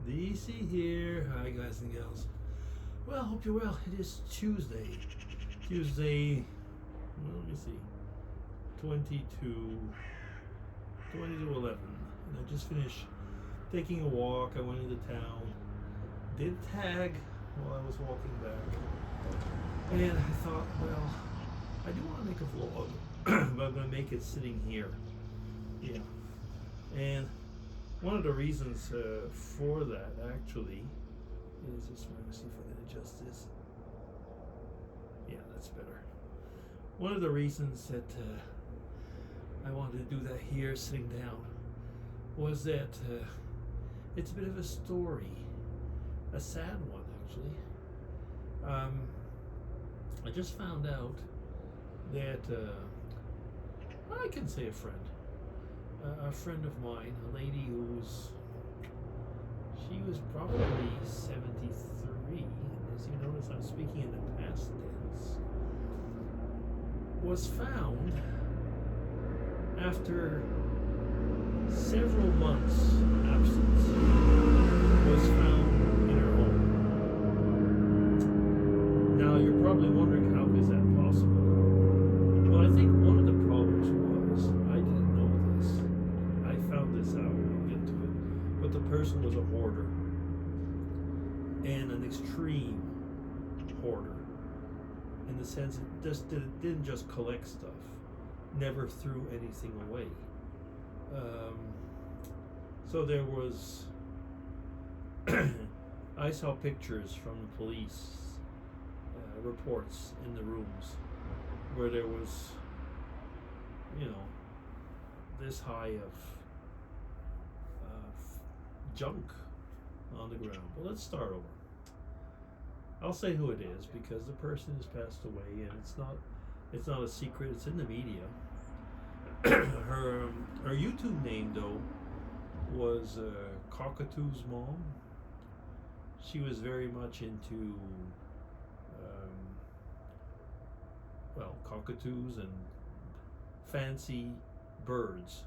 DC here. Hi, guys and gals. Well, hope you're well. It is Tuesday. Well, let me see. 22, 11. And I just finished taking a walk. I went into town. Did tag while I was walking back. And I thought, well, I do want to make a vlog, but I'm going to make it sitting here. Yeah. And one of the reasons for that actually is just trying to see if I can adjust this. Yeah, that's better. One of the reasons that I wanted to do that here, sitting down, was that it's a bit of a story, a sad one actually. I just found out that I can say a friend of mine, a lady she was probably 73, as you notice I'm speaking in the past tense, was found after several months absence, was found in her home. Now you're probably wondering, how is that possible? Well, I think one of the problems was, I didn't know this. I found this out, we'll get to it. But the person was a hoarder. And an extreme hoarder. In the sense it didn't just collect stuff. Never threw anything away. So there was... I saw pictures from the police reports in the rooms where there was, this high of junk on the ground. But let's start over. I'll say who it is because the person has passed away, and it's not a secret. It's in the media. Her YouTube name though was Cockatoo's Mom. She was very much into cockatoos and fancy birds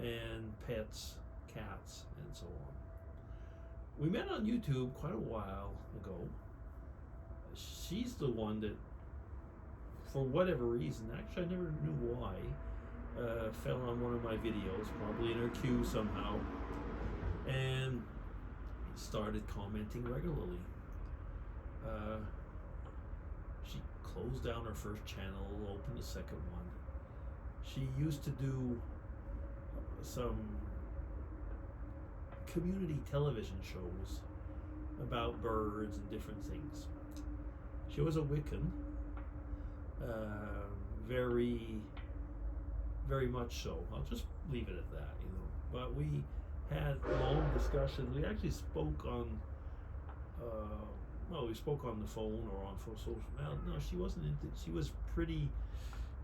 and pets, cats, and so on. We met on YouTube quite a while ago. She's the one that, for whatever reason, actually I never knew why, fell on one of my videos, probably in her queue somehow, and started commenting regularly. She closed down her first channel, opened a second one. She used to do some community television shows about birds and different things. She was a Wiccan, very, very much so. I'll just leave it at that, But we had long discussions. We actually spoke on, we spoke on the phone or on social. Well, no, she wasn't into.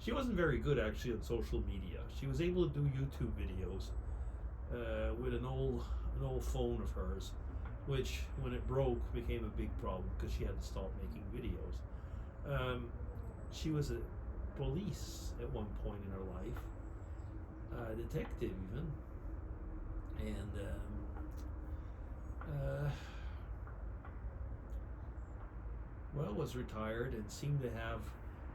She wasn't very good actually on social media. She was able to do YouTube videos with an old phone of hers, which when it broke became a big problem because she had to stop making videos. She was a police at one point in her life, a detective even, and was retired and seemed to have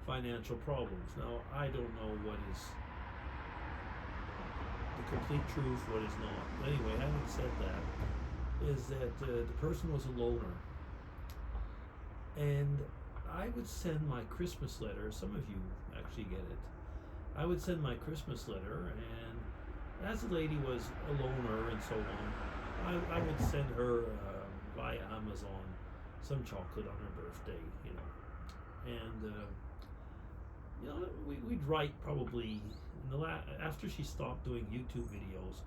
financial problems. Now, I don't know what is the complete truth, what is not. But anyway, having said that, is that the person was a loner. And I would send my Christmas letter, some of you actually get it. I would send my Christmas letter, and as the lady was a loner and so on, I would send her via Amazon some chocolate on her birthday, and we'd write probably after she stopped doing YouTube videos.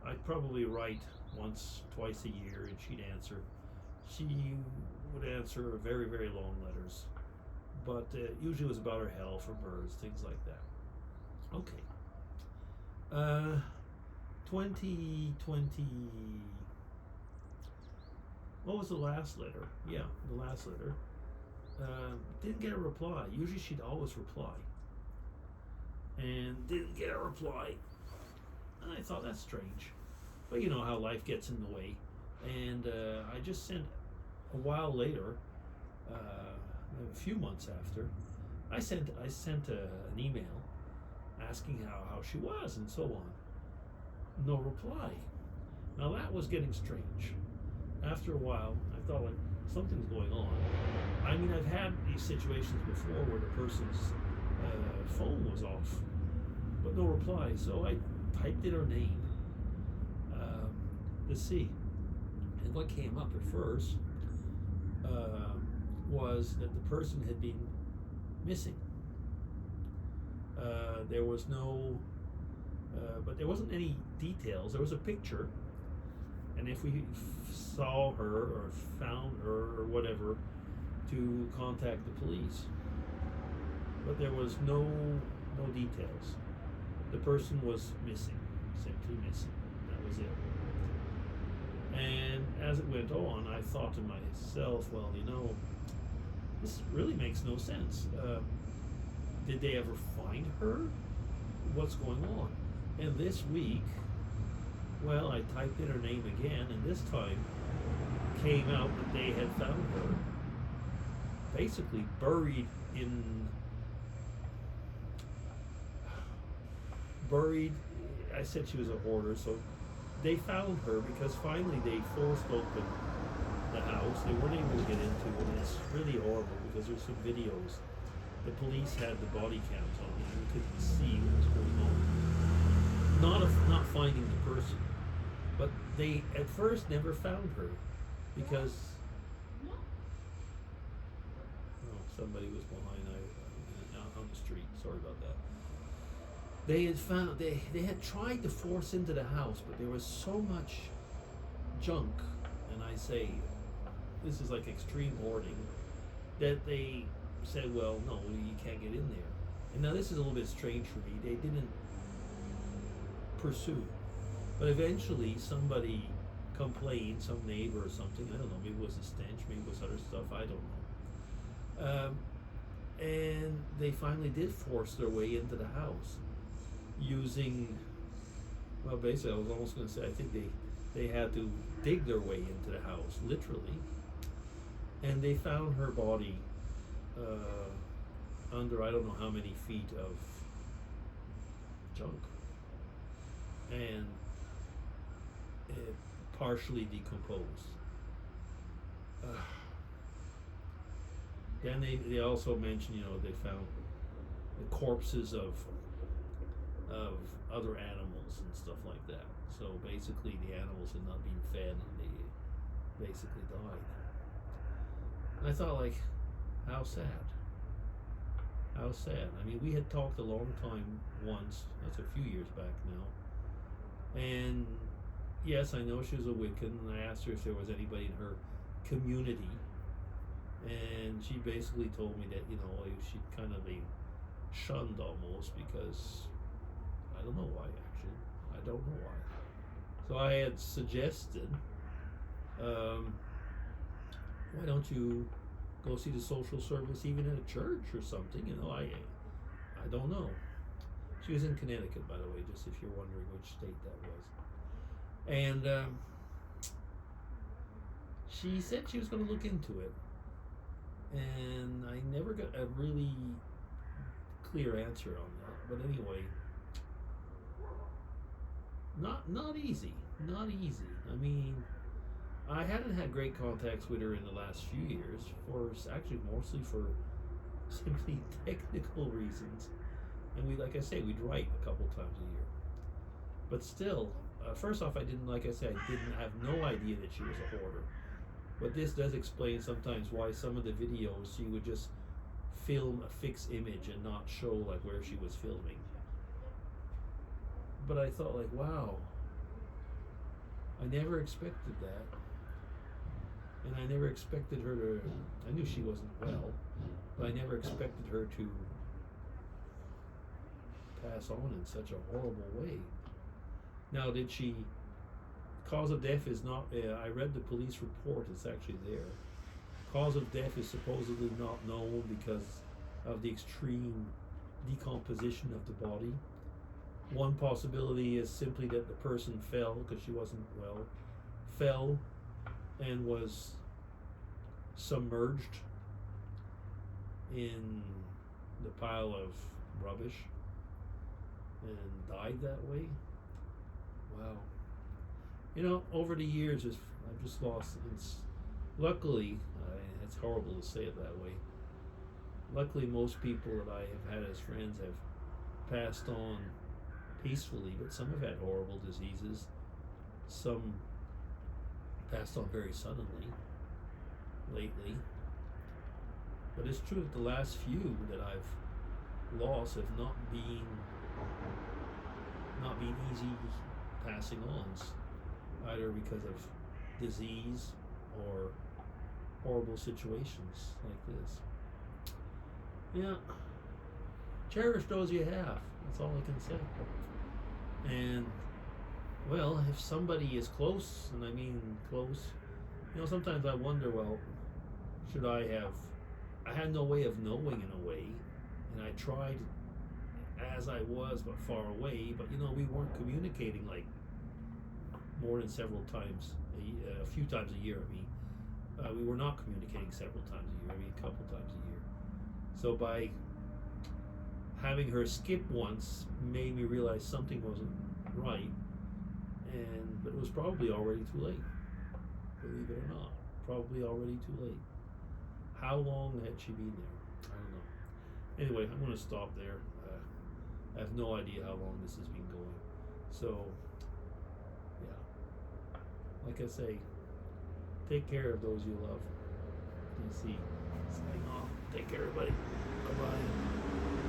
I'd probably write once, twice a year, and she'd answer. She would answer very, very long letters, but usually it was about her health, her birds, things like that. Okay. 2020. What was the last letter? Yeah, the last letter. Didn't get a reply. Usually she'd always reply. And didn't get a reply. And I thought, that's strange. But you know how life gets in the way. And I just sent a while later, a few months after, I sent an email asking how she was and so on. No reply. Now that was getting strange. After a while, I thought like something's going on. I mean, I've had these situations before where the person's phone was off, but no reply. So I typed in her name to see, and what came up at first was that the person had been missing. There was no, but there wasn't any details. There was a picture, and if we saw her or found her or whatever, to contact the police. But there was no details. The person was missing, simply missing. That was it. And as it went on, I thought to myself, well, this really makes no sense. Did they ever find her? What's going on? And this week, well, I typed in her name again, and this time came out that they had found her basically buried, I said she was a hoarder, so they found her because finally they forced open the house. They weren't able to get into it, and it's really horrible because there's some videos. The police had the body cams on, and you couldn't see what was going on. Not finding the person, but they at first never found her because somebody was behind on the street. Sorry about that. They had tried to force into the house, but there was so much junk, and I say this is like extreme hoarding, that they said, well, no, you can't get in there. And now this is a little bit strange for me. They didn't pursue, but eventually somebody complained, some neighbor or something. I don't know. Maybe it was a stench. Maybe it was other stuff. I don't know. And they finally did force their way into the house using, well, basically, I was almost going to say, I think they had to dig their way into the house, literally. And they found her body under I don't know how many feet of junk, and it partially decomposed. Then they also mentioned, they found the corpses of other animals and stuff like that. So basically, the animals had not been fed, and they basically died. And I thought, like, how sad. How sad. I mean, we had talked a long time once. That's a few years back now. And yes, I know she was a Wiccan, and I asked her if there was anybody in her community. And she basically told me that, she'd kind of been shunned almost because, I don't know why, actually. I don't know why. So I had suggested, why don't you go see the social service even at a church or something? I don't know. She was in Connecticut, by the way, just if you're wondering which state that was. And she said she was going to look into it. And I never got a really clear answer on that. But anyway, not easy. Not easy. I mean, I hadn't had great contacts with her in the last few years, actually mostly for simply technical reasons. And like I say, we'd write a couple times a year. But still, first off, I didn't have no idea that she was a hoarder. But this does explain sometimes why some of the videos she would just film a fixed image and not show like where she was filming. But I thought, like, wow, I never expected that. And I never expected her to, I knew she wasn't well, but I never expected her to pass on in such a horrible way. Now, cause of death is not, I read the police report, it's actually there. Cause of death is supposedly not known because of the extreme decomposition of the body. One possibility is simply that the person fell, because she wasn't well, fell and was submerged in the pile of rubbish and died that way. Wow. You know, over the years, I've just lost. Luckily, it's horrible to say it that way. Luckily, most people that I have had as friends have passed on peacefully, but some have had horrible diseases. Some passed on very suddenly lately. But it's true that the last few that I've lost have not been easy passing ons, either because of disease or horrible situations like this. Yeah, cherish those you have. That's all I can say. And well, if somebody is close, and I mean close, you know, sometimes I wonder, well, should I have? I had no way of knowing in a way, and I tried as I was, but far away. But you know, we weren't communicating like more than several times, a few times a year. I mean, we were not communicating several times a year. I mean, a couple times a year. So by having her skip once made me realize something wasn't right, but it was probably already too late. Believe it or not, probably already too late. How long had she been there? I don't know. Anyway, I'm going to stop there. I have no idea how long this has been going. So, yeah. Like I say, take care of those you love. You see, signing off. Take care, everybody. Bye bye.